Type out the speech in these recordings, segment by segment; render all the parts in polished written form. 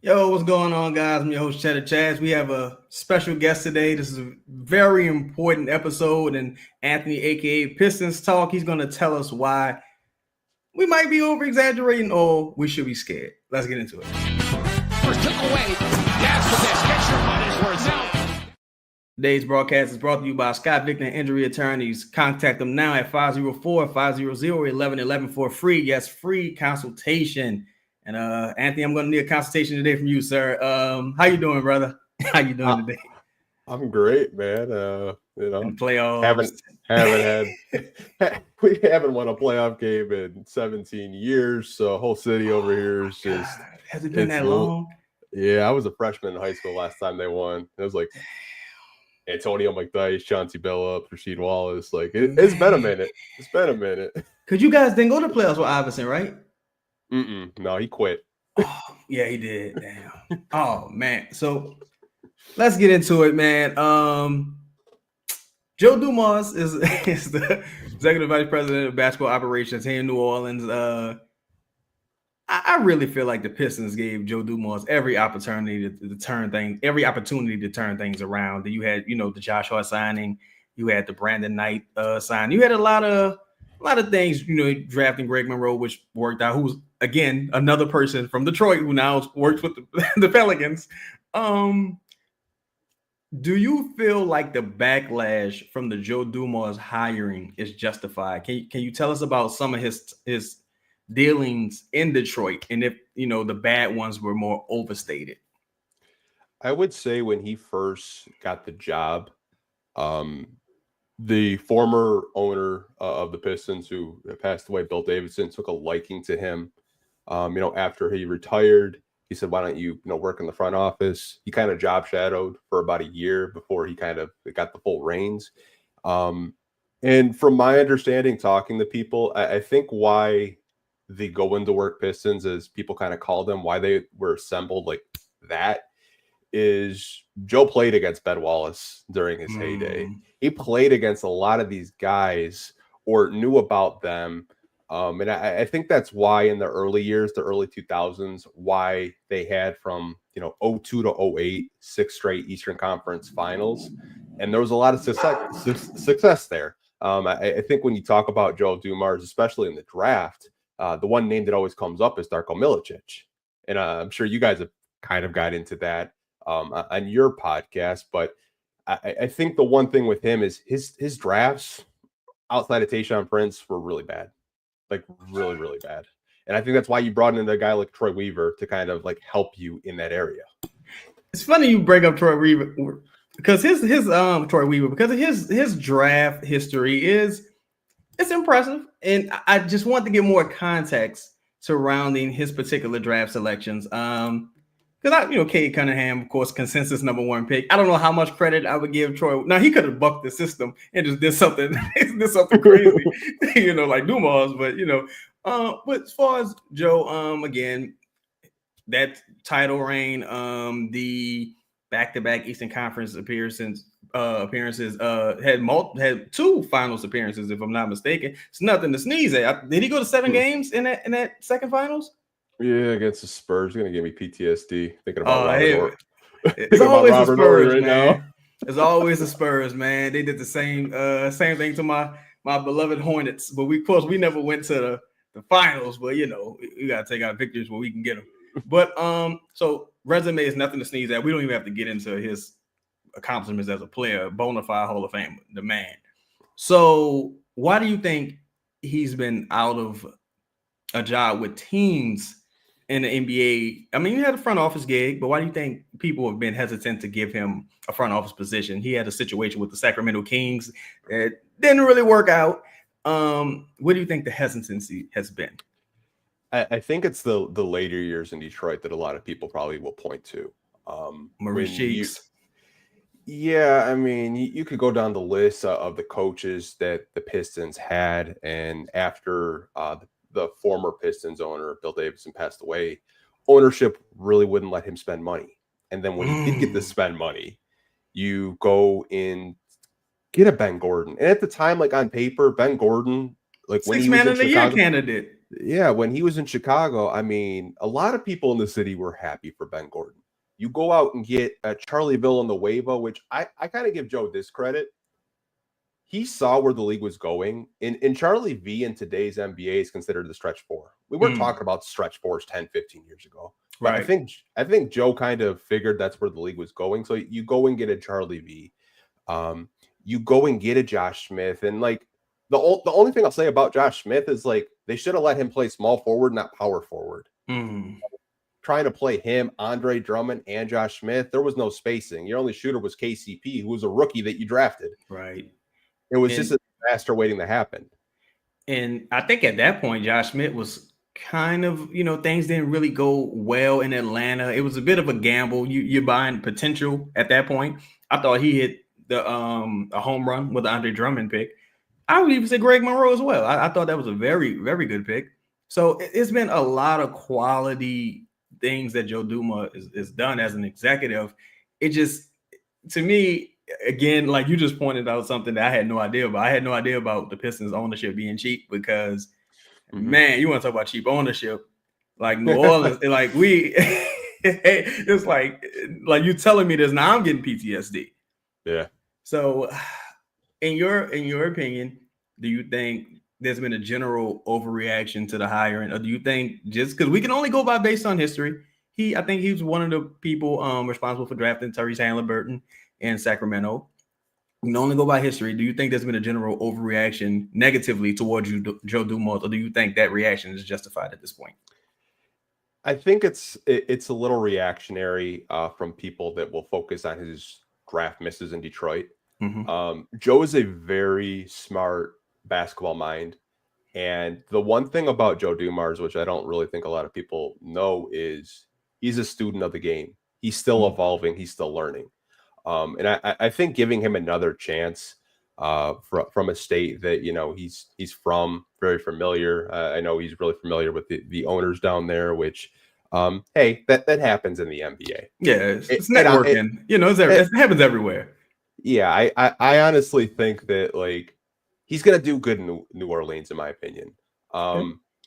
Yo, what's going on, guys? I'm your host, Cheddar Chaz. We have a special guest today. This is a very important episode, and Anthony, aka Pistons Talk, he's going to tell us why we might be over exaggerating or we should be scared. Let's get into it. First took away. Gas for this. Get your money's worth now. Today's broadcast is brought to you by Scott Victor Injury Attorneys. Contact them now at 504-500-1111 for a free, yes, free consultation. And Anthony, I'm going to need a consultation today from you, sir. How you doing, brother? How you doing today? I'm great, man. In the playoffs. We haven't won a playoff game in 17 years. So whole city over here is just. Has it been that long? Yeah, I was a freshman in high school last time they won. It was like Antonio McDyess, Chauncey Billups, Rasheed Wallace. Like it's been a minute. It's been a minute. Because you guys didn't go to playoffs with Iverson, right? No, he quit. Oh, yeah, he did. Damn. Oh man. So let's get into it, man. Joe Dumars is the executive vice president of basketball operations here in New Orleans. I really feel like the Pistons gave Joe Dumars every opportunity to turn things around. You had, the Josh Hart signing, you had the Brandon Knight sign, you had a lot of things, drafting Greg Monroe, which worked out, who's again another person from Detroit who now works with the Pelicans. Do you feel like the backlash from the Joe Dumars hiring is justified? Can you tell us about some of his dealings in Detroit, and if the bad ones were more overstated? I would say when he first got the job, the former owner of the Pistons, who passed away, Bill Davidson, took a liking to him. After he retired, he said, "Why don't you, work in the front office?" He kind of job shadowed for about a year before he kind of got the full reins. And from my understanding, talking to people, I think why the go into work Pistons, as people kind of call them, why they were assembled like that, is Joe played against Ben Wallace during his heyday. He played against a lot of these guys or knew about them. And I think that's why in the early years, the early 2000s, why they had from, 02 to 08, 6 straight Eastern Conference finals. And there was a lot of success there. I think when you talk about Joe Dumars, especially in the draft, the one name that always comes up is Darko Milicic. And I'm sure you guys have kind of got into that on your podcast. But I think the one thing with him is his drafts outside of Tayshaun Prince were really bad. Like really, really bad. And I think that's why you brought in a guy like Troy Weaver to kind of like help you in that area. It's funny you bring up Troy Weaver because his draft history it's impressive. And I just want to get more context surrounding his particular draft selections. Because Cade Cunningham, of course, consensus number 1 pick. I don't know how much credit I would give Troy. Now he could have bucked the system and just did something crazy, like Dumars. But but as far as Joe, again, that title reign, the back-to-back Eastern Conference appearances, had 2 finals appearances, if I'm not mistaken. It's nothing to sneeze at. Did he go to 7 games in that second finals? Yeah, against the Spurs. It's going to give me PTSD thinking about Robert. It's always the Spurs, man. It's always the Spurs, man. They did the same thing to my beloved Hornets, but we never went to the finals. But we got to take our victories where we can get them. But so resume is nothing to sneeze at. We don't even have to get into his accomplishments as a player, bona fide Hall of Fame, the man. So why do you think he's been out of a job with teams in the NBA? I mean, he had a front office gig, but why do you think people have been hesitant to give him a front office position? He had a situation with the Sacramento Kings that didn't really work out. What do you think the hesitancy has been? I think it's the later years in Detroit that a lot of people probably will point to. Maurice Cheeks. Yeah, I mean, you could go down the list of the coaches that the Pistons had, and after the former Pistons owner, Bill Davidson, passed away, ownership really wouldn't let him spend money. And then when he did get to spend money, you go in, get a Ben Gordon. And at the time, like on paper, Ben Gordon, like when he was in Chicago, candidate. Yeah, when he was in Chicago, I mean, a lot of people in the city were happy for Ben Gordon. You go out and get Charlie Villanueva, which I kind of give Joe this credit. He saw where the league was going. In Charlie V in today's NBA is considered the stretch four. We weren't talking about stretch fours 10, 15 years ago. But Right. I think Joe kind of figured that's where the league was going. So you go and get a Charlie V. You go and get a Josh Smith. And like the only thing I'll say about Josh Smith is like they should have let him play small forward, not power forward. Trying to play him, Andre Drummond, and Josh Smith, there was no spacing. Your only shooter was KCP, who was a rookie that you drafted. Right. It was just a disaster waiting to happen. And I think at that point, Josh Smith was kind of, things didn't really go well in Atlanta. It was a bit of a gamble. You're buying potential at that point. I thought he hit a home run with the Andre Drummond pick. I would even say Greg Monroe as well. I thought that was a very, very good pick. So it's been a lot of quality things that Joe Dumars is done as an executive. It just, to me, again, like you just pointed out something that I had no idea about. I had no idea about the Pistons ownership being cheap because, man, you want to talk about cheap ownership, like New Orleans, like it's like you telling me this now. I'm getting PTSD. Yeah. So, in your opinion, do you think there's been a general overreaction to the hiring, or do you think just because we can only go by based on history? I think he was one of the people responsible for drafting Tyrese Halliburton in Sacramento. We can only go by history. Do you think there's been a general overreaction negatively towards you, Joe Dumars, or do you think that reaction is justified at this point? I think it's a little reactionary from people that will focus on his draft misses in Detroit. Joe is a very smart basketball mind. And the one thing about Joe Dumars, which I don't really think a lot of people know, is he's a student of the game. He's still evolving. He's still learning. And I think giving him another chance from a state that, he's from, very familiar. I know he's really familiar with the owners down there, which, hey, that happens in the NBA. Yeah, it's networking. It happens everywhere. Yeah, I honestly think that, like, he's going to do good in New Orleans, in my opinion.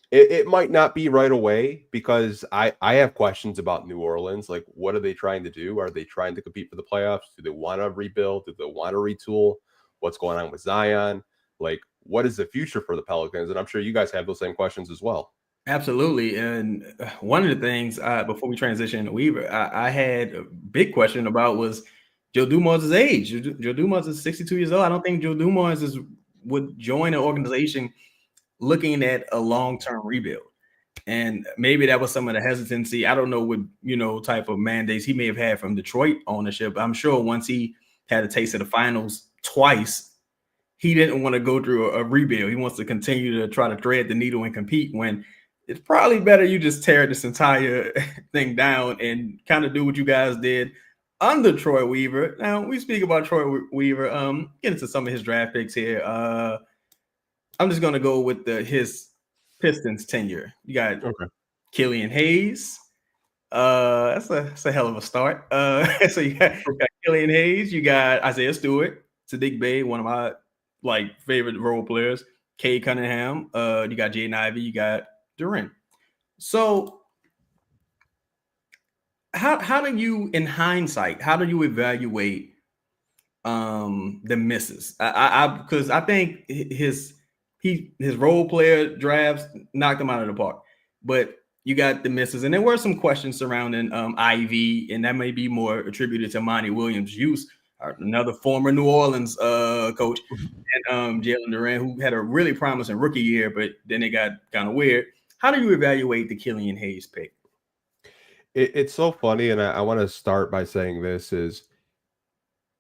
It might not be right away because I have questions about New Orleans. Like, what are they trying to do? Are they trying to compete for the playoffs? Do they want to rebuild? Do they want to retool? What's going on with Zion? Like, what is the future for the Pelicans? And I'm sure you guys have those same questions as well. Absolutely. And one of the things before we transition to Weaver, I had a big question about was Joe Dumars' age. Joe Dumars is 62 years old. I don't think Joe Dumars would join an organization looking at a long-term rebuild. And maybe that was some of the hesitancy. I don't know what, type of mandates he may have had from Detroit ownership. I'm sure once he had a taste of the finals twice, he didn't want to go through a rebuild. He wants to continue to try to thread the needle and compete when it's probably better you just tear this entire thing down and kind of do what you guys did under Troy Weaver. Now, we speak about Troy Weaver. Get into some of his draft picks here. I'm just going to go with his Pistons tenure. You got Killian Hayes. That's a hell of a start. So you got Killian Hayes. You got Isaiah Stewart, Sadiq Bey, one of my favorite role players. Cade Cunningham. You got Jaden Ivey. You got Durant. So how do you, in hindsight, how do you evaluate the misses? Because I think his role player drafts knocked him out of the park, but you got the misses, and there were some questions surrounding Ivy, and that may be more attributed to Monty Williams' use, another former New Orleans coach, and Jalen Durant, who had a really promising rookie year, but then it got kind of weird. How do you evaluate the Killian Hayes pick? It's so funny, and I want to start by saying this is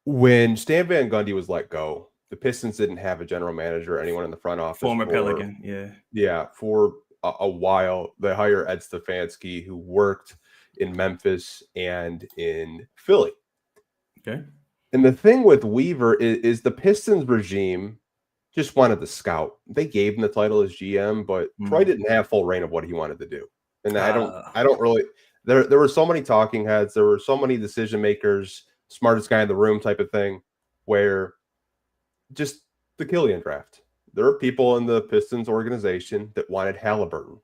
when Stan Van Gundy was let go, the Pistons didn't have a general manager or anyone in the front office. Former Pelican, yeah. Yeah, for a while. They hired Ed Stefanski, who worked in Memphis and in Philly. Okay. And the thing with Weaver is the Pistons regime just wanted to scout. They gave him the title as GM, but Troy didn't have full reign of what he wanted to do. And I don't really – there were so many talking heads. There were so many decision makers, smartest guy in the room type of thing, where just the Killian draft. there are people in the Pistons organization that wanted Halliburton.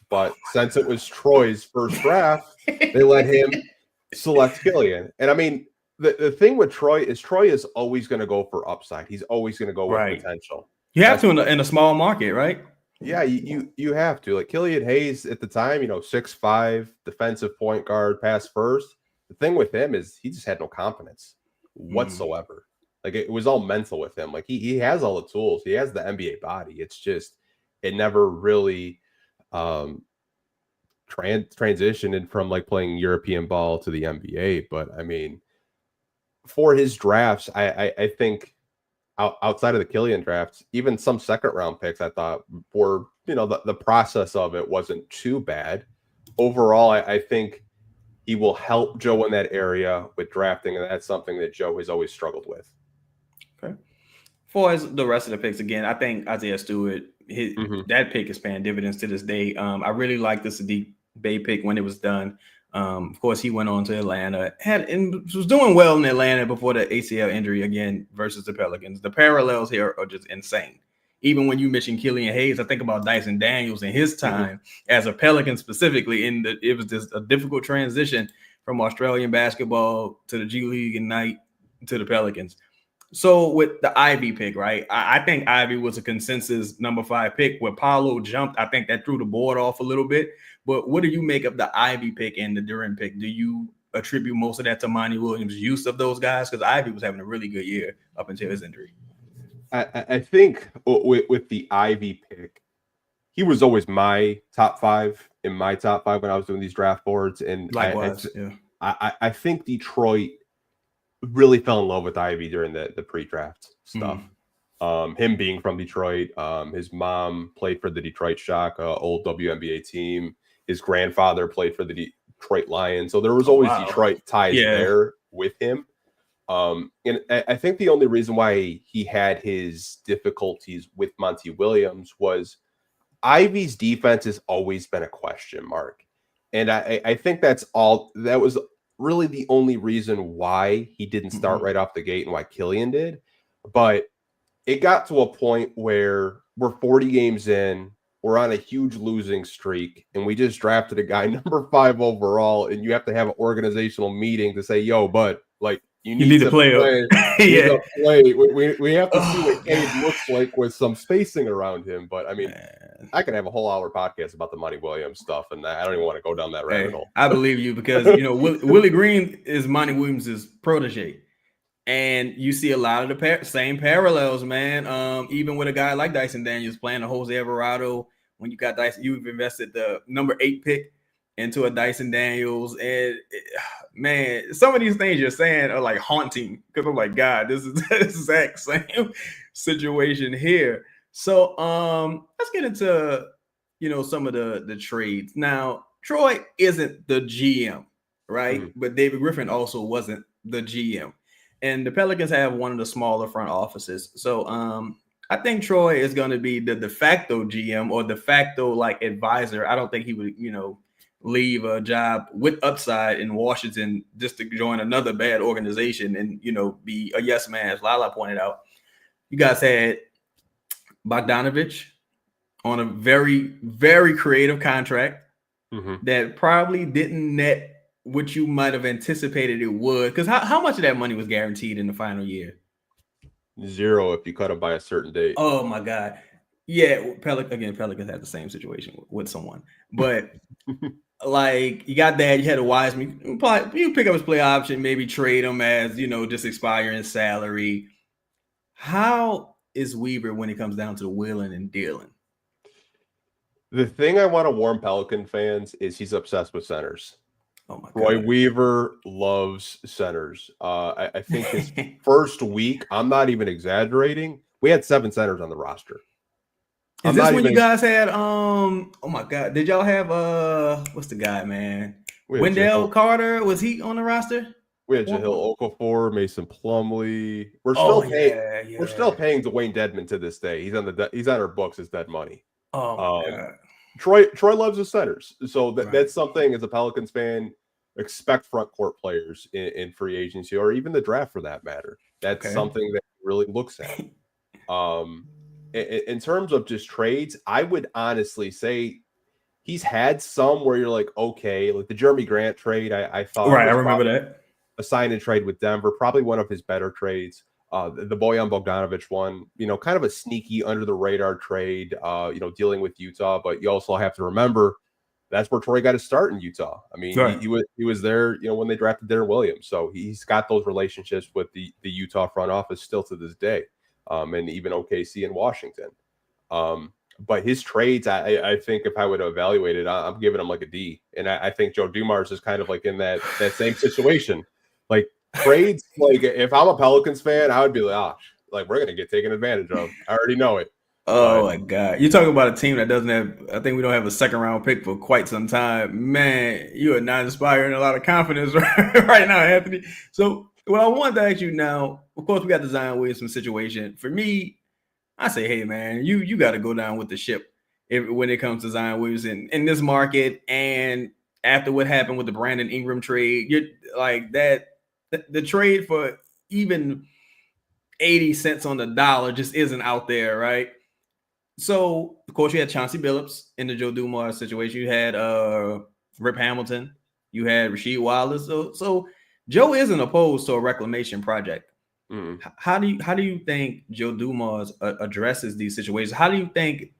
But since it was Troy's first draft, they let him select Killian. And I mean, the thing with Troy is always going to go for upside. He's always going to go with potential. You have to in a small market, right? Yeah, you have to. Like Killian Hayes at the time, 6'5", defensive point guard, pass first. The thing with him is he just had no confidence whatsoever. Like it was all mental with him. Like he has all the tools. He has the NBA body. It's just it never really transitioned from like playing European ball to the NBA. But I mean, for his drafts, I think outside of the Killian drafts, even some second round picks, I thought for the process of it wasn't too bad. Overall, I think he will help Joe in that area with drafting, and that's something that Joe has always struggled with. Okay. For the rest of the picks, again, I think Isaiah Stewart, that pick is paying dividends to this day. I really like the Sadiq Bey pick when it was done. Of course, he went on to Atlanta, was doing well in Atlanta before the ACL injury again versus the Pelicans. The parallels here are just insane. Even when you mention Killian Hayes, I think about Dyson Daniels and his time as a Pelican specifically. It was just a difficult transition from Australian basketball to the G League Ignite to the Pelicans. So with the Ivy pick, right? I think Ivy was a consensus number 5 pick. Where Paolo jumped, I think that threw the board off a little bit. But what do you make of the Ivy pick and the Duran pick? Do you attribute most of that to Monty Williams' use of those guys? Because Ivy was having a really good year up until his injury. I think with the Ivy pick, he was always my top 5 in my top 5 when I was doing these draft boards. And likewise, I think Detroit really fell in love with Ivy during the pre-draft stuff. Him being from Detroit, his mom played for the Detroit Shock, old WNBA team. His grandfather played for the Detroit Lions. So there was always Detroit ties there with him. And I think the only reason why he had his difficulties with Monty Williams was Ivy's defense has always been a question mark. And I think that was really the only reason why he didn't start right off the gate and why Killian did. But it got to a point where we're 40 games in, we're on a huge losing streak, and we just drafted a guy number 5 overall, and you have to have an organizational meeting to say, yo, but like you need to play. We have to see what Cade looks like with some spacing around him. But I mean, I can have a whole hour podcast about the Monty Williams stuff, and I don't even want to go down that rabbit hole. I believe you because Willie Green is Monty Williams' protege. And you see a lot of the same parallels, man. Even with a guy like Dyson Daniels playing a Jose Alvarado, when you got Dyson, you've invested the number 8 pick into a Dyson Daniels. And man, some of these things you're saying are like haunting because I'm like, God, this is the exact same situation here. So let's get into some of the trades. Now, Troy isn't the GM, right? But David Griffin also wasn't the GM. And the Pelicans have one of the smaller front offices. So I think Troy is going to be the de facto GM or de facto advisor. I don't think he would, leave a job with upside in Washington just to join another bad organization and, be a yes man, as Lala pointed out. You guys had Bogdanovich on a very, very creative contract that probably didn't net what you might have anticipated it would. Because how much of that money was guaranteed in the final year? 0 if you cut them by a certain date. Oh, my God. Yeah, Pelicans had the same situation with someone. But, you got that. You had a Wiseman. You pick up his play option, maybe trade him as, just expiring salary. How is Weaver when it comes down to the wheeling and dealing? The thing I want to warn Pelican fans is he's obsessed with centers. Oh my God. Roy Weaver loves centers. I think his first week, I'm not even exaggerating, we had 7 centers on the roster. Is this when you guys had oh my God, did y'all have what's the guy, man? Wendell Carter, was he on the roster? We had Jahlil Okafor, Mason Plumlee. We're still paying Dwayne Dedmon to this day. He's on our books as dead money. Oh my God. Troy loves his centers. So that's something as a Pelicans fan, expect front court players in free agency or even the draft for that matter. That's something that he really looks at. in terms of just trades, I would honestly say he's had some where you're like, okay, like the Jeremy Grant trade, I thought Right, I was remember that. a sign and trade with Denver, probably one of his better trades. The Bojan Bogdanovic one, kind of a sneaky under the radar trade, dealing with Utah. But you also have to remember that's where Troy got to start in Utah. I mean, right. he was there, when they drafted Darren Williams. So he's got those relationships with the Utah front office still to this day, and even OKC and Washington. But his trades, I think if I would evaluate it, I'm giving him like a D. And I think Joe Dumars is kind of like in that same situation. Like trades, like if I'm a Pelicans fan, I would be like, like we're gonna get taken advantage of. I already know it. Oh my God. You're talking about a team that doesn't have, I think we don't have a second round pick for quite some time. Man, you are not inspiring a lot of confidence right now, Anthony. So what I wanted to ask you now, of course, we got the Zion Williamson situation. For me, I say, hey man, you got to go down with the ship when it comes to Zion Williamson in this market. And after what happened with the Brandon Ingram trade, you're like that. The trade for even 80 cents on the dollar just isn't out there, right? So, of course, you had Chauncey Billups in the Joe Dumars situation. You had Rip Hamilton. You had Rasheed Wallace. So Joe isn't opposed to a reclamation project. Mm. How do you think Joe Dumars addresses these situations? How do you think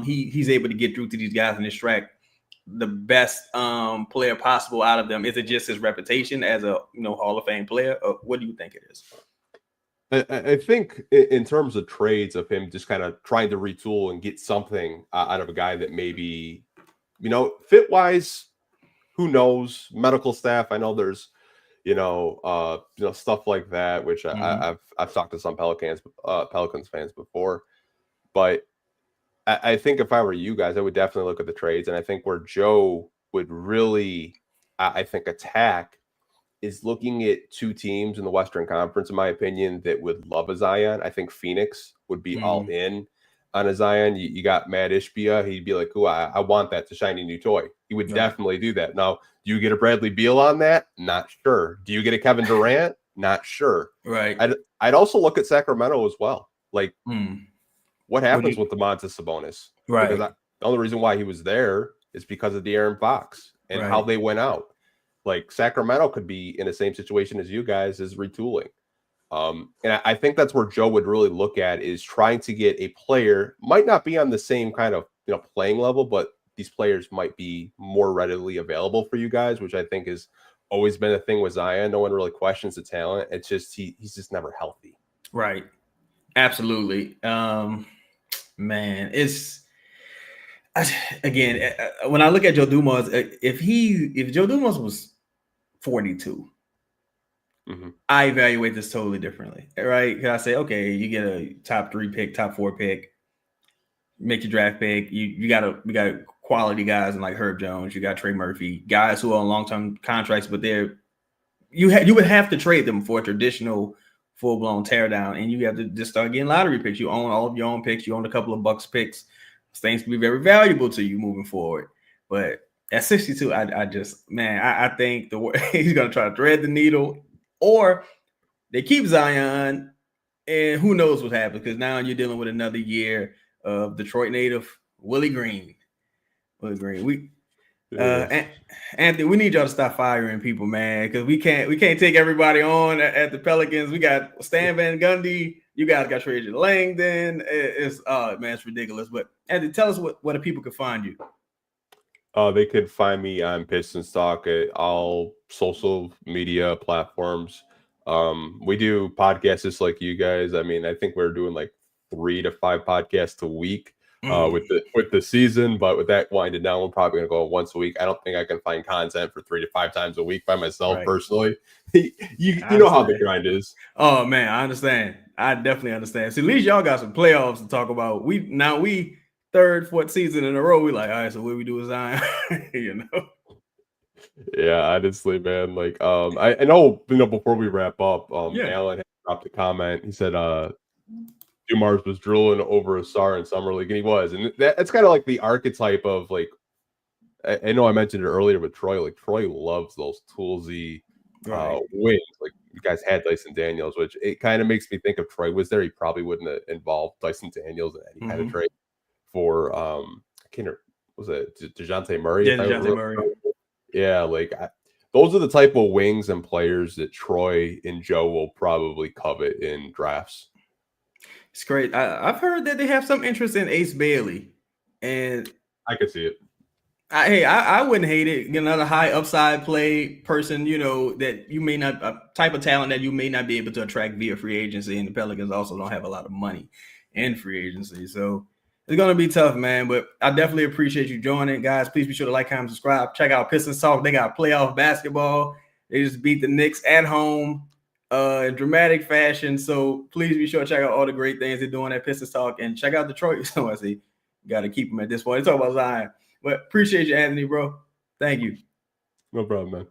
he's able to get through to these guys and extract the best player possible out of them? Is it just his reputation as a Hall of Fame player? Or what do you think it is? I think in terms of trades of him just kind of trying to retool and get something out of a guy that maybe, fit wise, who knows? Medical staff. I know there's, stuff like that, which I've talked to some Pelicans fans before, but I think if I were you guys, I would definitely look at the trades, and I think where Joe would really, I think, attack is looking at two teams in the Western Conference, in my opinion, that would love a Zion. I think Phoenix would be all in on a Zion. You got Matt Ishbia. He'd be like, "Ooh, I want that. It's a shiny new toy." He would definitely do that. Now, do you get a Bradley Beal on that? Not sure. Do you get a Kevin Durant? Not sure. Right. I'd also look at Sacramento as well. Like, what happens with Domantas Sabonis? Right. Because the only reason why he was there is because of De'Aaron Fox and how they went out. Like Sacramento could be in the same situation as you guys, is retooling. And I think that's where Joe would really look at, is trying to get a player, might not be on the same kind of playing level, but these players might be more readily available for you guys, which I think has always been a thing with Zion. No one really questions the talent. It's just he's just never healthy. Right. Absolutely. Man, it's again, when I look at Joe Dumars, if Joe Dumars was 42, I evaluate this totally differently, right? Because I say, okay, you get a top 3 pick, top 4 pick, make your draft pick. We got quality guys in like Herb Jones. You got Trey Murphy, guys who are on long-term contracts, but you would have to trade them for a traditional full-blown teardown, and you have to just start getting lottery picks. You own all of your own picks. You own a couple of Bucks picks. Things can be very valuable to you moving forward. But at 62, I think the way he's going to try to thread the needle, or they keep Zion, and who knows what happens, because now you're dealing with another year of Detroit native Willie Green. Anthony, we need y'all to stop firing people, man, because we can't take everybody on at the Pelicans. We got Stan Van Gundy. You guys got Trajan Langdon. It's ridiculous. But Anthony, tell us where the people can find you. They could find me on Pistons Talk at all social media platforms. We do podcasts just like you guys. I mean, I think we're doing like 3 to 5 podcasts a week with the season, but with that winding down, we're probably going to go once a week. I don't think I can find content for 3 to 5 times a week by myself personally. you know how the grind is. Oh man, I understand. I definitely understand. So at least y'all got some playoffs to talk about. We 3rd, 4th season in a row. We like, all right, so what we do is Zion, Yeah, honestly, man. Like, I know, before we wrap up, Alan had dropped a comment. He said, Dumars was drooling over a star in summer league, and he was, and that's kind of like the archetype of like. I know I mentioned it earlier with Troy. Like Troy loves those toolsy wings. Like you guys had Dyson Daniels, which it kind of makes me think if Troy was there, he probably wouldn't have involved Dyson Daniels in any kind of trade for I can't remember, was it DeJounte Murray? Yeah, DeJounte Murray. Yeah, like those are the type of wings and players that Troy and Joe will probably covet in drafts. It's great. I've heard that they have some interest in Ace Bailey, and I could see it. I wouldn't hate it. Another high upside play person, that you may not, a type of talent that you may not be able to attract via free agency. And the Pelicans also don't have a lot of money in free agency. So it's going to be tough, man. But I definitely appreciate you joining, guys. Please be sure to like, comment, subscribe. Check out Pistons Talk. They got playoff basketball. They just beat the Knicks at home in dramatic fashion. So please be sure to check out all the great things they're doing at Pistons Talk. And check out Detroit. So I see you got to keep them at this point. Let's talk about Zion. But appreciate you, Anthony, bro. Thank you. No problem, man.